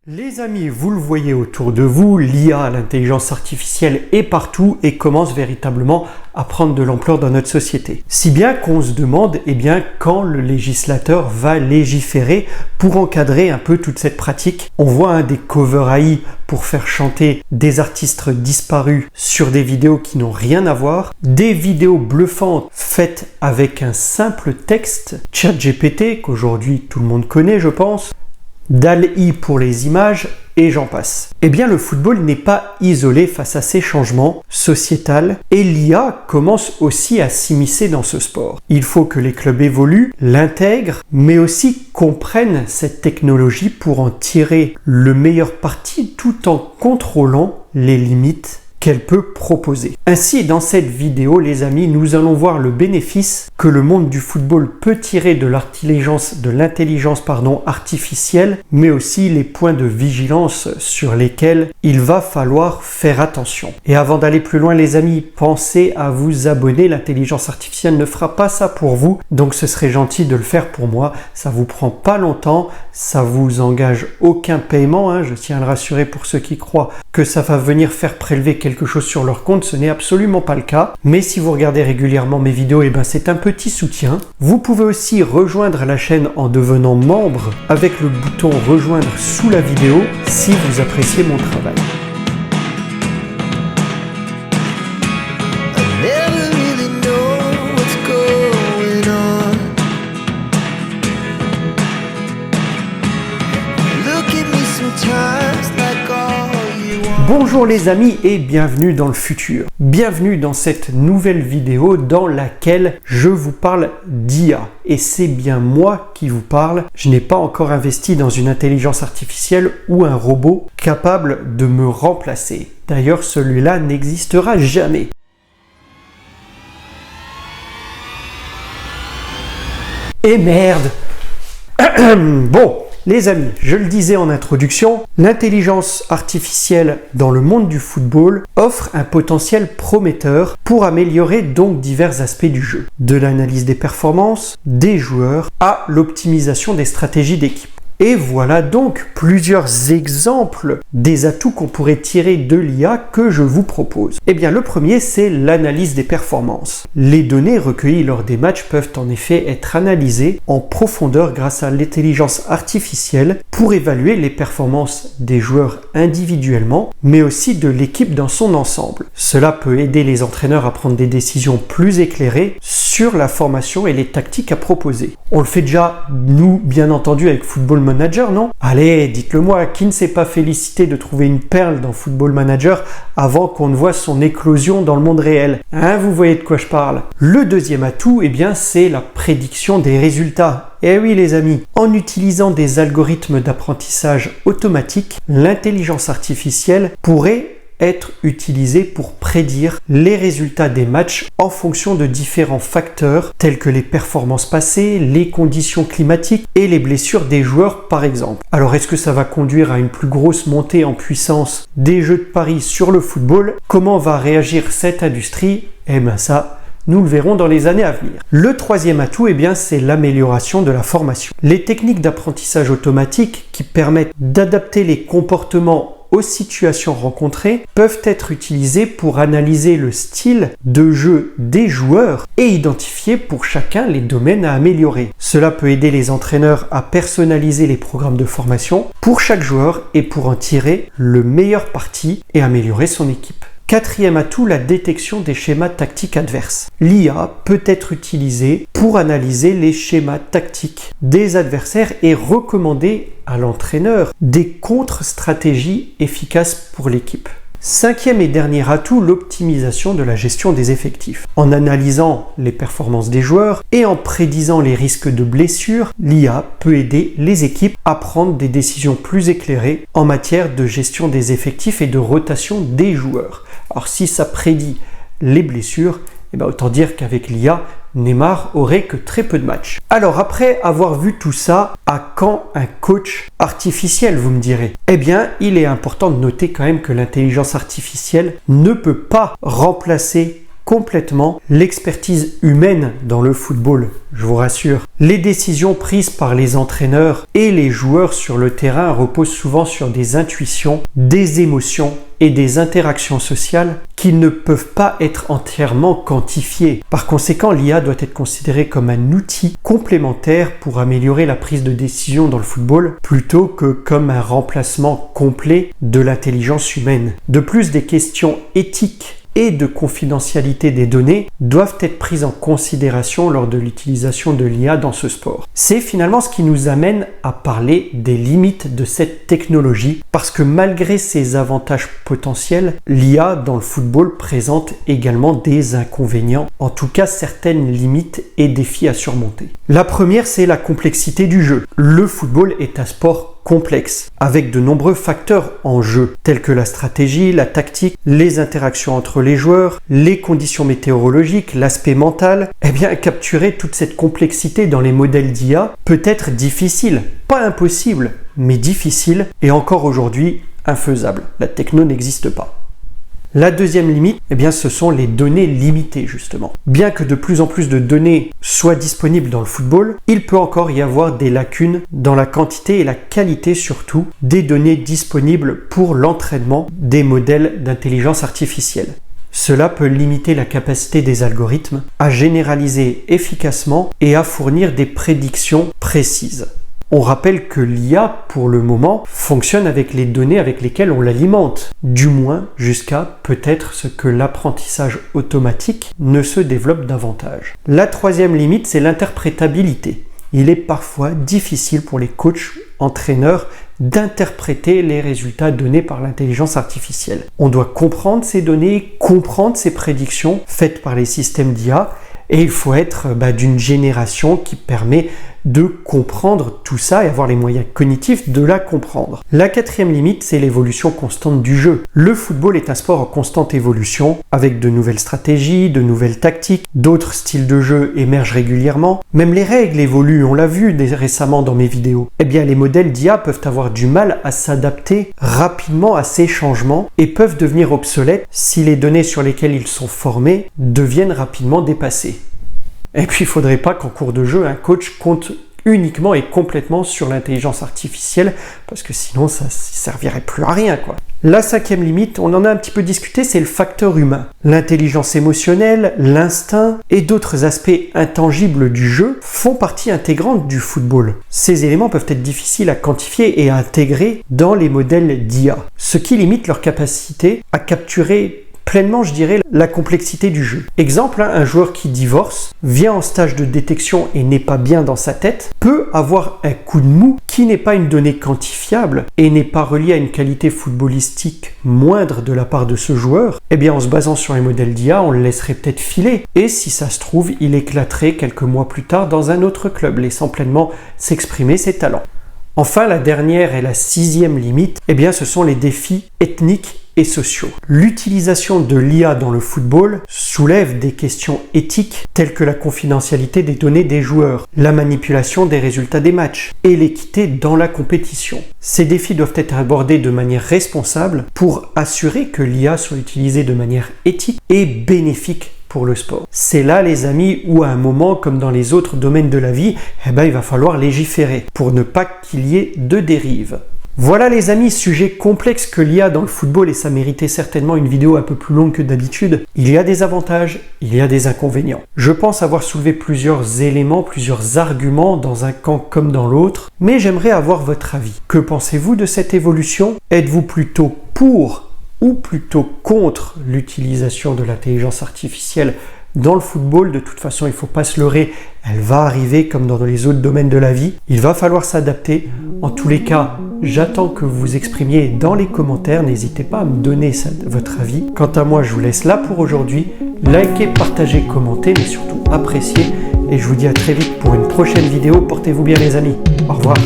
Les amis, vous le voyez autour de vous, l'IA, l'intelligence artificielle est partout et commence véritablement à prendre de l'ampleur dans notre société. Si bien qu'on se demande quand le législateur va légiférer pour encadrer un peu toute cette pratique. On voit des covers AI pour faire chanter des artistes disparus sur des vidéos qui n'ont rien à voir, des vidéos bluffantes faites avec un simple texte, ChatGPT qu'aujourd'hui tout le monde connaît je pense, DALL-E pour les images, et j'en passe. Eh bien, le football n'est pas isolé face à ces changements sociétals et l'IA commence aussi à s'immiscer dans ce sport. Il faut que les clubs évoluent, l'intègrent, mais aussi comprennent cette technologie pour en tirer le meilleur parti tout en contrôlant les limites qu'elle peut proposer. Ainsi, dans cette vidéo, les amis, nous allons voir le bénéfice que le monde du football peut tirer de l'intelligence artificielle, mais aussi les points de vigilance sur lesquels il va falloir faire attention. Et avant d'aller plus loin, les amis, pensez à vous abonner. L'intelligence artificielle ne fera pas ça pour vous, donc ce serait gentil de le faire pour moi. Ça vous prend pas longtemps, ça vous engage aucun paiement, je tiens à le rassurer pour ceux qui croient que ça va venir faire prélever quelque chose sur leur compte, ce n'est absolument pas le cas. Mais si vous regardez régulièrement mes vidéos, c'est un petit soutien. Vous pouvez aussi rejoindre la chaîne en devenant membre avec le bouton rejoindre sous la vidéo si vous appréciez mon travail. Bonjour les amis et bienvenue dans le futur. Bienvenue dans cette nouvelle vidéo dans laquelle je vous parle d'IA. Et c'est bien moi qui vous parle. Je n'ai pas encore investi dans une intelligence artificielle ou un robot capable de me remplacer. D'ailleurs, celui-là n'existera jamais. Et merde. Bon. Les amis, je le disais en introduction, l'intelligence artificielle dans le monde du football offre un potentiel prometteur pour améliorer donc divers aspects du jeu. De l'analyse des performances, des joueurs, à l'optimisation des stratégies d'équipe. Et voilà donc plusieurs exemples des atouts qu'on pourrait tirer de l'IA que je vous propose. Eh bien, le premier, c'est l'analyse des performances. Les données recueillies lors des matchs peuvent en effet être analysées en profondeur grâce à l'intelligence artificielle pour évaluer les performances des joueurs individuellement, mais aussi de l'équipe dans son ensemble. Cela peut aider les entraîneurs à prendre des décisions plus éclairées sur la formation et les tactiques à proposer. On le fait déjà, nous, bien entendu, avec Football Manager, non? Allez, dites-le moi, qui ne s'est pas félicité de trouver une perle dans Football Manager avant qu'on ne voit son éclosion dans le monde réel? Vous voyez de quoi je parle. Le deuxième atout, c'est la prédiction des résultats. Eh oui les amis, en utilisant des algorithmes d'apprentissage automatique, l'intelligence artificielle pourrait être utilisée pour prédire les résultats des matchs en fonction de différents facteurs tels que les performances passées, les conditions climatiques et les blessures des joueurs par exemple. Alors est-ce que ça va conduire à une plus grosse montée en puissance des jeux de paris sur le football? Comment va réagir cette industrie? Ça, nous le verrons dans les années à venir. Le troisième atout, c'est l'amélioration de la formation. Les techniques d'apprentissage automatique qui permettent d'adapter les comportements aux situations rencontrées peuvent être utilisées pour analyser le style de jeu des joueurs et identifier pour chacun les domaines à améliorer. Cela peut aider les entraîneurs à personnaliser les programmes de formation pour chaque joueur et pour en tirer le meilleur parti et améliorer son équipe. Quatrième atout, la détection des schémas tactiques adverses. L'IA peut être utilisée pour analyser les schémas tactiques des adversaires et recommander à l'entraîneur des contre-stratégies efficaces pour l'équipe. Cinquième et dernier atout, l'optimisation de la gestion des effectifs. En analysant les performances des joueurs et en prédisant les risques de blessures, l'IA peut aider les équipes à prendre des décisions plus éclairées en matière de gestion des effectifs et de rotation des joueurs. Alors si ça prédit les blessures, autant dire qu'avec l'IA, Neymar aurait que très peu de matchs. Alors après avoir vu tout ça, à quand un coach artificiel, vous me direz? Il est important de noter quand même que l'intelligence artificielle ne peut pas remplacer complètement l'expertise humaine dans le football, je vous rassure. Les décisions prises par les entraîneurs et les joueurs sur le terrain reposent souvent sur des intuitions, des émotions et des interactions sociales qui ne peuvent pas être entièrement quantifiées. Par conséquent, l'IA doit être considérée comme un outil complémentaire pour améliorer la prise de décision dans le football, plutôt que comme un remplacement complet de l'intelligence humaine. De plus, des questions éthiques et de confidentialité des données doivent être prises en considération lors de l'utilisation de l'IA dans ce sport. C'est finalement ce qui nous amène à parler des limites de cette technologie, parce que malgré ses avantages potentiels, l'IA dans le football présente également des inconvénients, en tout cas certaines limites et défis à surmonter. La première, c'est la complexité du jeu. Le football est un sport complexe, avec de nombreux facteurs en jeu, tels que la stratégie, la tactique, les interactions entre les joueurs, les conditions météorologiques, l'aspect mental. Eh bien, capturer toute cette complexité dans les modèles d'IA peut être difficile, pas impossible, mais difficile, et encore aujourd'hui infaisable. La techno n'existe pas. La deuxième limite, eh bien, ce sont les données limitées, justement. Bien que de plus en plus de données soient disponibles dans le football, il peut encore y avoir des lacunes dans la quantité et la qualité, surtout, des données disponibles pour l'entraînement des modèles d'intelligence artificielle. Cela peut limiter la capacité des algorithmes à généraliser efficacement et à fournir des prédictions précises. On rappelle que l'IA, pour le moment, fonctionne avec les données avec lesquelles on l'alimente, du moins jusqu'à peut-être ce que l'apprentissage automatique ne se développe davantage. La troisième limite, c'est l'interprétabilité. Il est parfois difficile pour les coachs, entraîneurs, d'interpréter les résultats donnés par l'intelligence artificielle. On doit comprendre ces données, comprendre ces prédictions faites par les systèmes d'IA, et il faut être d'une génération qui permet de comprendre tout ça et avoir les moyens cognitifs de la comprendre. La quatrième limite, c'est l'évolution constante du jeu. Le football est un sport en constante évolution, avec de nouvelles stratégies, de nouvelles tactiques, d'autres styles de jeu émergent régulièrement. Même les règles évoluent, on l'a vu récemment dans mes vidéos. Eh bien, les modèles d'IA peuvent avoir du mal à s'adapter rapidement à ces changements et peuvent devenir obsolètes si les données sur lesquelles ils sont formés deviennent rapidement dépassées. Et puis, il ne faudrait pas qu'en cours de jeu, un coach compte uniquement et complètement sur l'intelligence artificielle, parce que sinon, ça ne servirait plus à rien, quoi. La cinquième limite, on en a un petit peu discuté, c'est le facteur humain. L'intelligence émotionnelle, l'instinct et d'autres aspects intangibles du jeu font partie intégrante du football. Ces éléments peuvent être difficiles à quantifier et à intégrer dans les modèles d'IA, ce qui limite leur capacité à capturer pleinement, je dirais, la complexité du jeu. Exemple, un joueur qui divorce, vient en stage de détection et n'est pas bien dans sa tête, peut avoir un coup de mou qui n'est pas une donnée quantifiable et n'est pas relié à une qualité footballistique moindre de la part de ce joueur. Eh bien, en se basant sur les modèles d'IA, on le laisserait peut-être filer. Et si ça se trouve, il éclaterait quelques mois plus tard dans un autre club, laissant pleinement s'exprimer ses talents. Enfin, la dernière et la sixième limite, eh bien, ce sont les défis ethniques et sociaux. L'utilisation de l'IA dans le football soulève des questions éthiques telles que la confidentialité des données des joueurs, la manipulation des résultats des matchs et l'équité dans la compétition. Ces défis doivent être abordés de manière responsable pour assurer que l'IA soit utilisée de manière éthique et bénéfique pour le sport. C'est là, les amis, où à un moment, comme dans les autres domaines de la vie, il va falloir légiférer pour ne pas qu'il y ait de dérives. Voilà les amis, sujet complexe que l'IA dans le football, et ça méritait certainement une vidéo un peu plus longue que d'habitude. Il y a des avantages, il y a des inconvénients. Je pense avoir soulevé plusieurs éléments, plusieurs arguments dans un camp comme dans l'autre, mais j'aimerais avoir votre avis. Que pensez-vous de cette évolution? Êtes-vous plutôt pour ou plutôt contre l'utilisation de l'intelligence artificielle dans le football? De toute façon, il ne faut pas se leurrer, elle va arriver comme dans les autres domaines de la vie. Il va falloir s'adapter. En tous les cas, j'attends que vous vous exprimiez dans les commentaires. N'hésitez pas à me donner votre avis. Quant à moi, je vous laisse là pour aujourd'hui. Likez, partagez, commentez, mais surtout appréciez. Et je vous dis à très vite pour une prochaine vidéo. Portez-vous bien les amis. Au revoir.